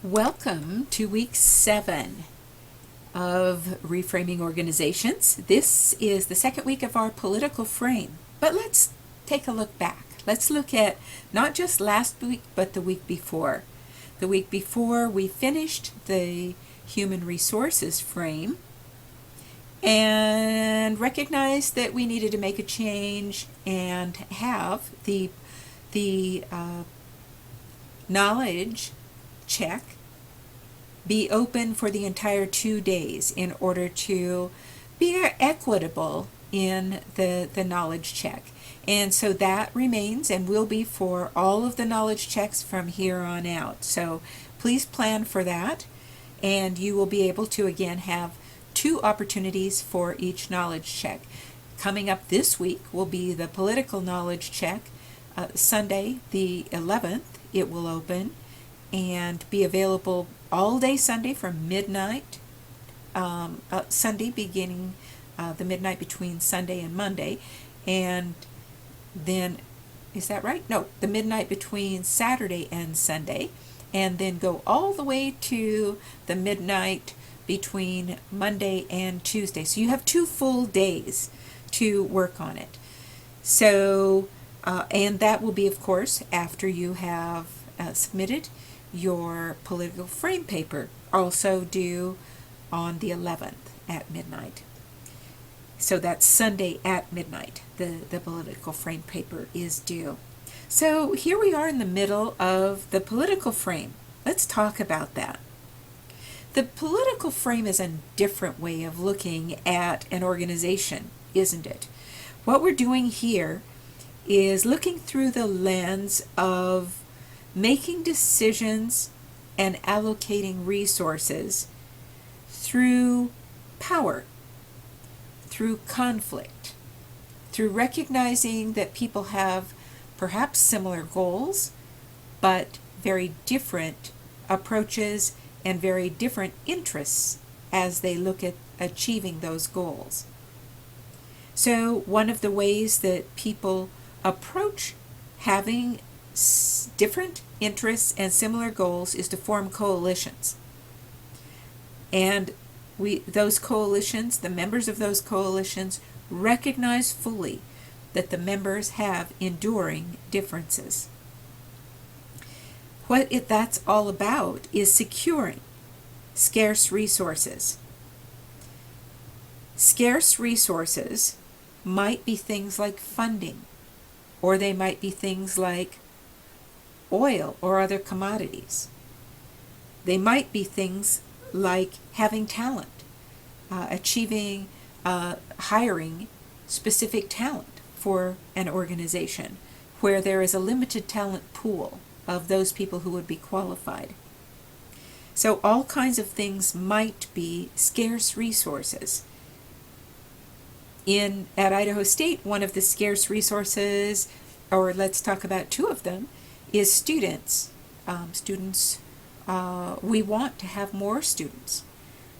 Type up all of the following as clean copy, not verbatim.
Welcome to week 7 of Reframing Organizations. This is the second week of our political frame, but let's take a look back. Let's look at not just last week, but the week before. The week before we finished the human resources frame and recognized that we needed to make a change and have the knowledge check be open for the entire 2 days in order to be equitable in the knowledge check. And so that remains and will be for all of the knowledge checks from here on out. So please plan for that, and you will be able to again have 2 opportunities for each knowledge check. Coming up this week will be the political knowledge check. Sunday the 11th it will open and be available all day Sunday from midnight, Sunday beginning the midnight between Sunday and Monday, and then, is that right? No, the midnight between Saturday and Sunday, and then go all the way to the midnight between Monday and Tuesday. So you have 2 full days to work on it. So, and that will be, of course, after you have submitted your political frame paper, also due on the 11th at midnight. So that's Sunday at midnight. The political frame paper is due. So here we are in the middle of the political frame. Let's talk about that. The political frame is a different way of looking at an organization, isn't it? What we're doing here is looking through the lens of making decisions and allocating resources through power, through conflict, through recognizing that people have perhaps similar goals, but very different approaches and very different interests as they look at achieving those goals. So one of the ways that people approach having different interests and similar goals is to form coalitions. And those coalitions, the members of those coalitions, recognize fully that the members have enduring differences. What that's all about is securing scarce resources. Scarce resources might be things like funding, or they might be things like oil or other commodities. They might be things like having talent, achieving, hiring specific talent for an organization where there is a limited talent pool of those people who would be qualified. So all kinds of things might be scarce resources. At Idaho State, one of the scarce resources, or let's talk about 2 of them, is students. We want to have more students.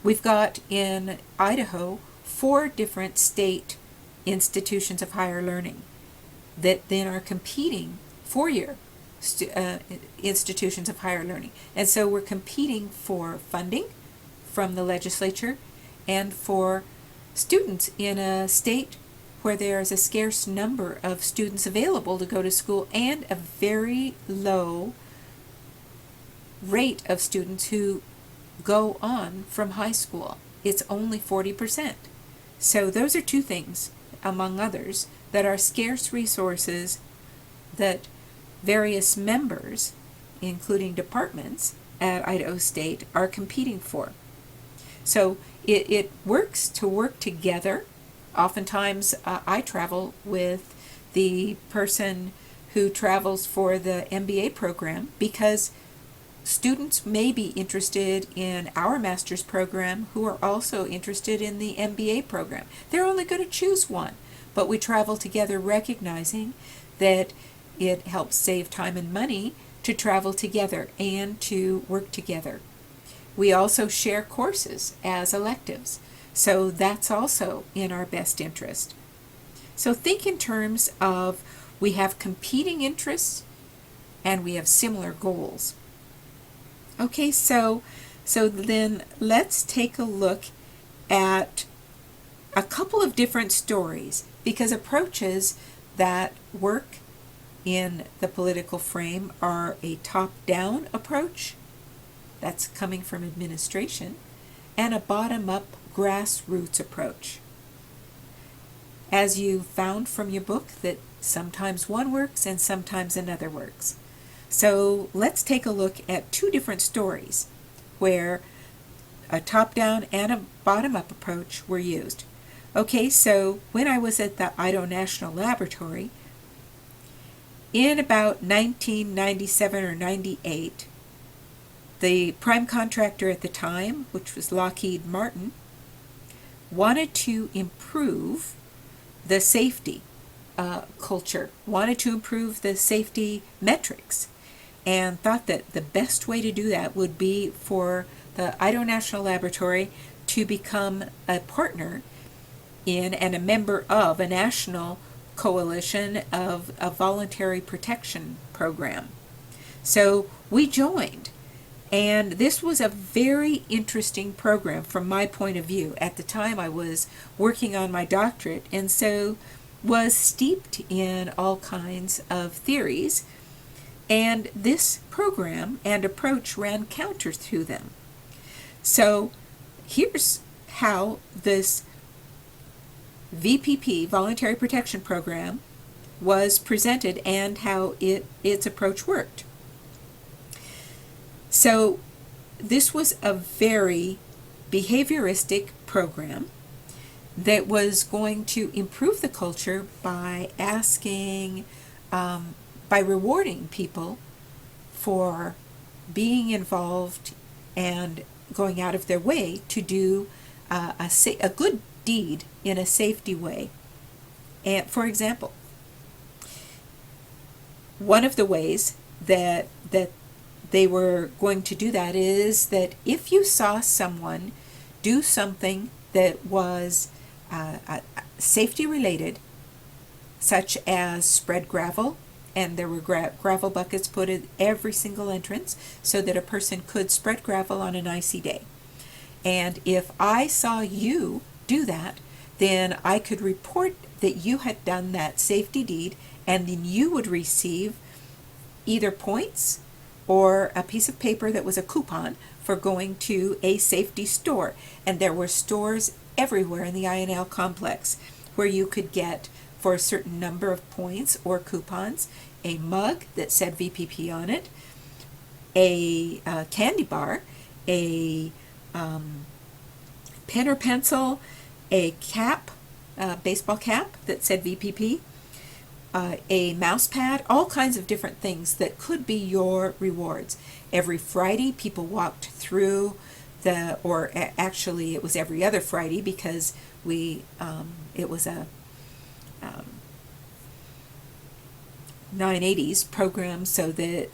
We've got in Idaho 4 different state institutions of higher learning that then are competing, 4-year institutions of higher learning. And so we're competing for funding from the legislature and for students in a state where there is a scarce number of students available to go to school and a very low rate of students who go on from high school. It's only 40%. So those are 2 things, among others, that are scarce resources that various members, including departments at Idaho State, are competing for. So it works to work together. Oftentimes I travel with the person who travels for the MBA program because students may be interested in our master's program who are also interested in the MBA program. They're only going to choose one, but we travel together recognizing that it helps save time and money to travel together and to work together. We also share courses as electives, so that's also in our best interest. So think in terms of we have competing interests and we have similar goals. Okay, so then let's take a look at a couple of different stories, because approaches that work in the political frame are a top-down approach that's coming from administration and a bottom-up grassroots approach. As you found from your book, that sometimes one works and sometimes another works. So let's take a look at two different stories where a top-down and a bottom-up approach were used. Okay, so when I was at the Idaho National Laboratory, in about 1997 or 98, the prime contractor at the time, which was Lockheed Martin, wanted to improve the safety culture, wanted to improve the safety metrics, and thought that the best way to do that would be for the Idaho National Laboratory to become a partner in and a member of a national coalition of a voluntary protection program. So we joined, and this was a very interesting program from my point of view. At the time I was working on my doctorate, and so was steeped in all kinds of theories, and this program and approach ran counter to them. So here's how this VPP, Voluntary Protection Program, was presented and how its approach worked. So this was a very behavioristic program that was going to improve the culture by asking, by rewarding people for being involved and going out of their way to do a good deed in a safety way. And for example, one of the ways that they were going to do that is that if you saw someone do something that was safety related, such as spread gravel, and there were gravel buckets put at every single entrance so that a person could spread gravel on an icy day. And if I saw you do that, then I could report that you had done that safety deed, and then you would receive either points or a piece of paper that was a coupon for going to a safety store. And there were stores everywhere in the INL complex where you could get, for a certain number of points or coupons, a mug that said VPP on it, a candy bar, a pen or pencil, a cap, baseball cap that said VPP, a mouse pad, all kinds of different things that could be your rewards. Every Friday people walked through actually it was every other Friday, because it was a 980s program, so that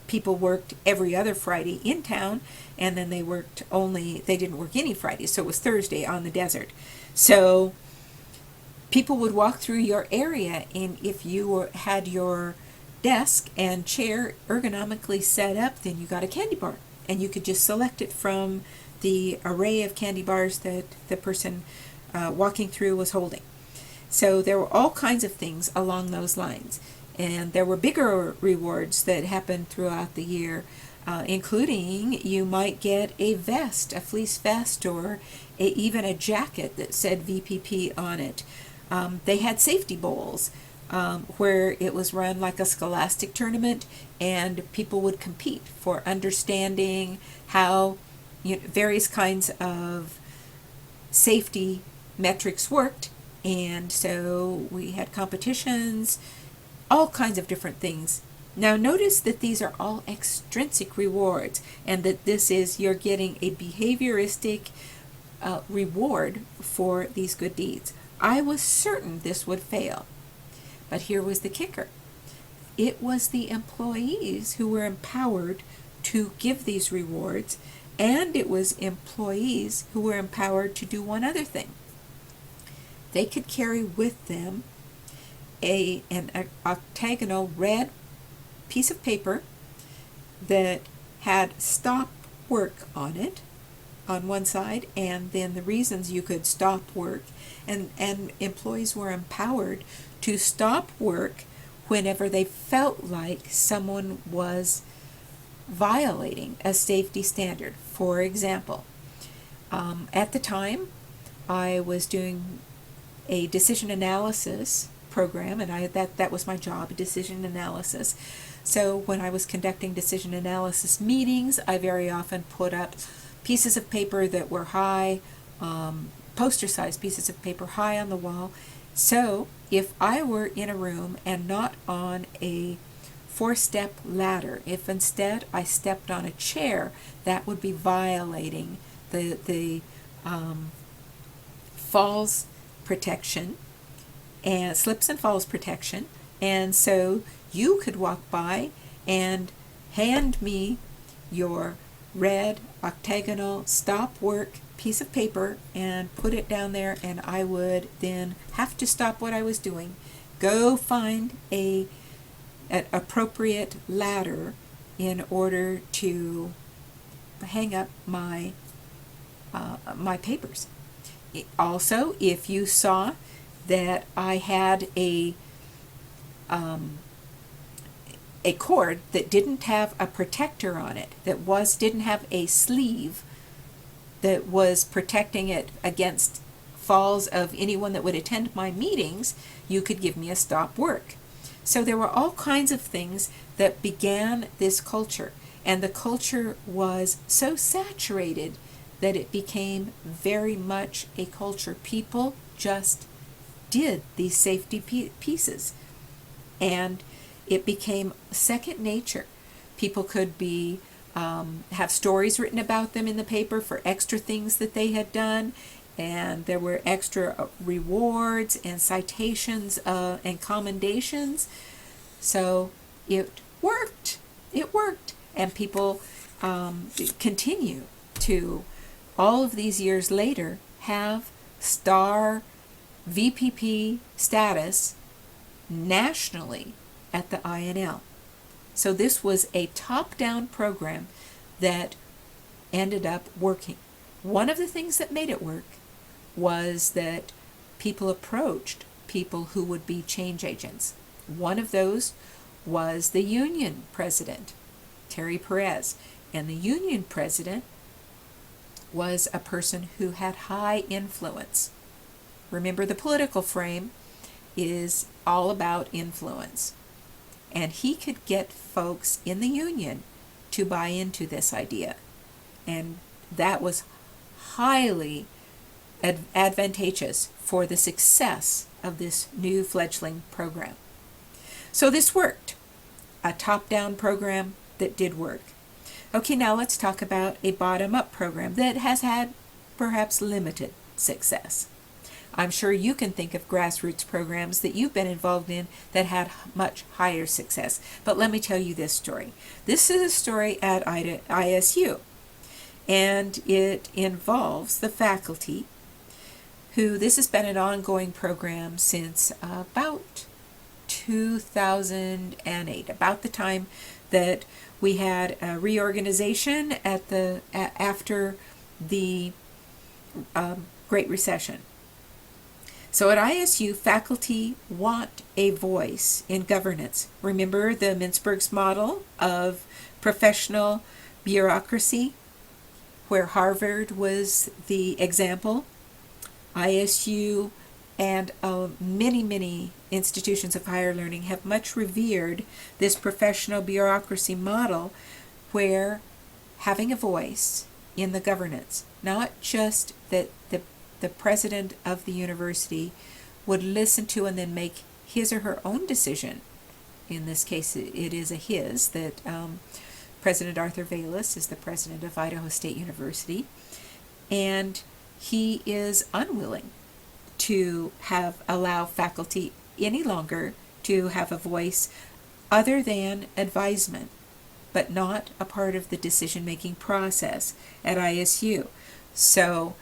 people worked every other Friday in town, and then they didn't work any Fridays, so it was Thursday on the desert. So people would walk through your area, and if you had your desk and chair ergonomically set up, then you got a candy bar, and you could just select it from the array of candy bars that the person walking through was holding. So there were all kinds of things along those lines. And there were bigger rewards that happened throughout the year, including you might get a vest, a fleece vest, or even a jacket that said VPP on it. They had safety bowls where it was run like a scholastic tournament, and people would compete for understanding how various kinds of safety metrics worked. And so we had competitions, all kinds of different things. Now notice that these are all extrinsic rewards, and that you're getting a behavioristic reward for these good deeds. I was certain this would fail, but here was the kicker. It was the employees who were empowered to give these rewards, and it was employees who were empowered to do one other thing. They could carry with them an octagonal red piece of paper that had stop work on it on one side, and then the reasons you could stop work, and employees were empowered to stop work whenever they felt like someone was violating a safety standard. For example, at the time I was doing a decision analysis program, and that was my job, decision analysis. So when I was conducting decision analysis meetings, I very often put up pieces of paper that were high, poster-sized pieces of paper high on the wall. So if I were in a room and not on a 4-step ladder, if instead I stepped on a chair, that would be violating the falls protection and slips and falls protection. And so you could walk by and hand me your red octagonal stop work piece of paper and put it down there, and I would then have to stop what I was doing, go find an appropriate ladder in order to hang up my my papers. Also, if you saw that I had a cord that didn't have a protector on it, didn't have a sleeve that was protecting it against falls of anyone that would attend my meetings, you could give me a stop work. So there were all kinds of things that began this culture, and the culture was so saturated that it became very much a culture. People just did these safety pieces, and it became second nature. People could be have stories written about them in the paper for extra things that they had done, and there were extra rewards and citations and commendations. So it worked. It worked, and people continue to, all of these years later, have star VPP status nationally at the INL. So this was a top-down program that ended up working. One of the things that made it work was that people approached people who would be change agents. One of those was the union president, Terry Perez. And the union president was a person who had high influence. Remember, the political frame is all about influence. And he could get folks in the union to buy into this idea. And that was highly advantageous for the success of this new fledgling program. So this worked. A top-down program that did work. Okay, now let's talk about a bottom-up program that has had perhaps limited success. I'm sure you can think of grassroots programs that you've been involved in that had much higher success. But let me tell you this story. This is a story at ISU, and it involves the faculty who, this has been an ongoing program since about 2008, about the time that we had a reorganization after the Great Recession. So at ISU, faculty want a voice in governance. Remember the Mintzberg's model of professional bureaucracy, where Harvard was the example? ISU and many institutions of higher learning have much revered this professional bureaucracy model, where having a voice in the governance, not just that the president of the university would listen to and then make his or her own decision. In this case, it is a his, that President Arthur Vallis is the president of Idaho State University, and he is unwilling to allow faculty any longer to have a voice other than advisement, but not a part of the decision-making process at ISU. So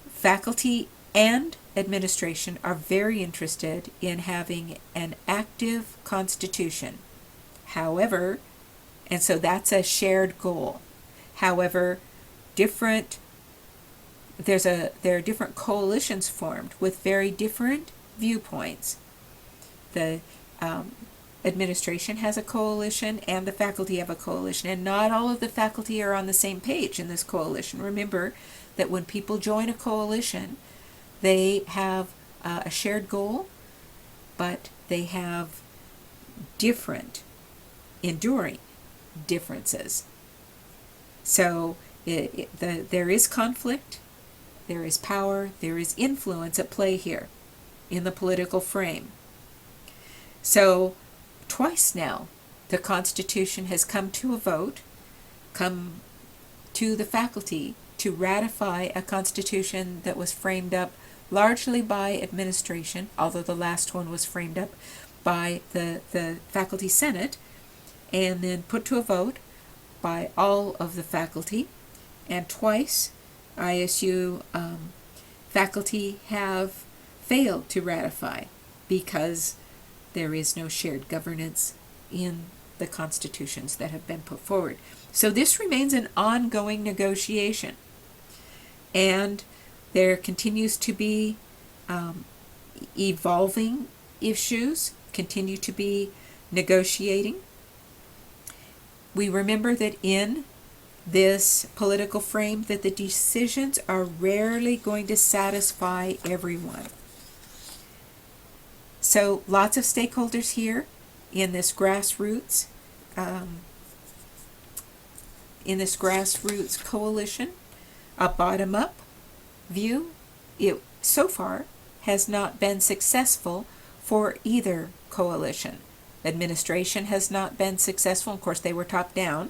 faculty and administration are very interested in having an active constitution. However, And so that's a shared goal. However, different there are different coalitions formed with very different viewpoints. The administration has a coalition and the faculty have a coalition, and not all of the faculty are on the same page in this coalition. Remember that when people join a coalition, they have a shared goal, but they have different, enduring differences. So there is conflict, there is power, there is influence at play here in the political frame. So twice now the Constitution has come to a vote, come to the faculty to ratify a Constitution that was framed up largely by administration, although the last one was framed up by the Faculty Senate, and then put to a vote by all of the faculty. And twice ISU faculty have failed to ratify because there is no shared governance in the constitutions that have been put forward. So this remains an ongoing negotiation, and there continues to be evolving issues, continue to be negotiating. We remember that in this political frame that the decisions are rarely going to satisfy everyone. So lots of stakeholders here in this grassroots coalition, a bottom-up view. It so far has not been successful for either coalition. Administration has not been successful. Of course, they were top-down,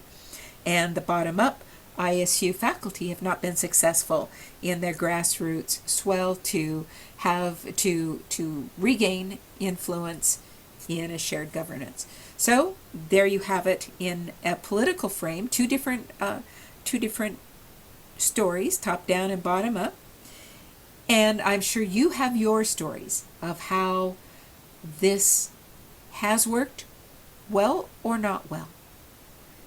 and the bottom-up ISU faculty have not been successful in their grassroots swell to have to regain influence in a shared governance. So there you have it in a political frame, two different stories, top down and bottom up. And I'm sure you have your stories of how this has worked well or not well.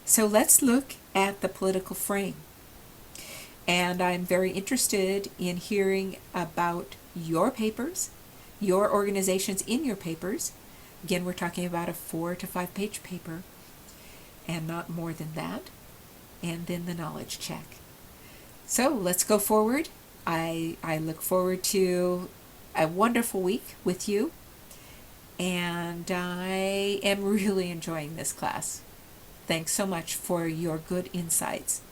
So let's look at the political frame. And I'm very interested in hearing about your papers, your organizations in your papers. Again, we're talking about a 4 to 5 page paper and not more than that. And then the knowledge check. So let's go forward. I look forward to a wonderful week with you, and I am really enjoying this class. Thanks so much for your good insights.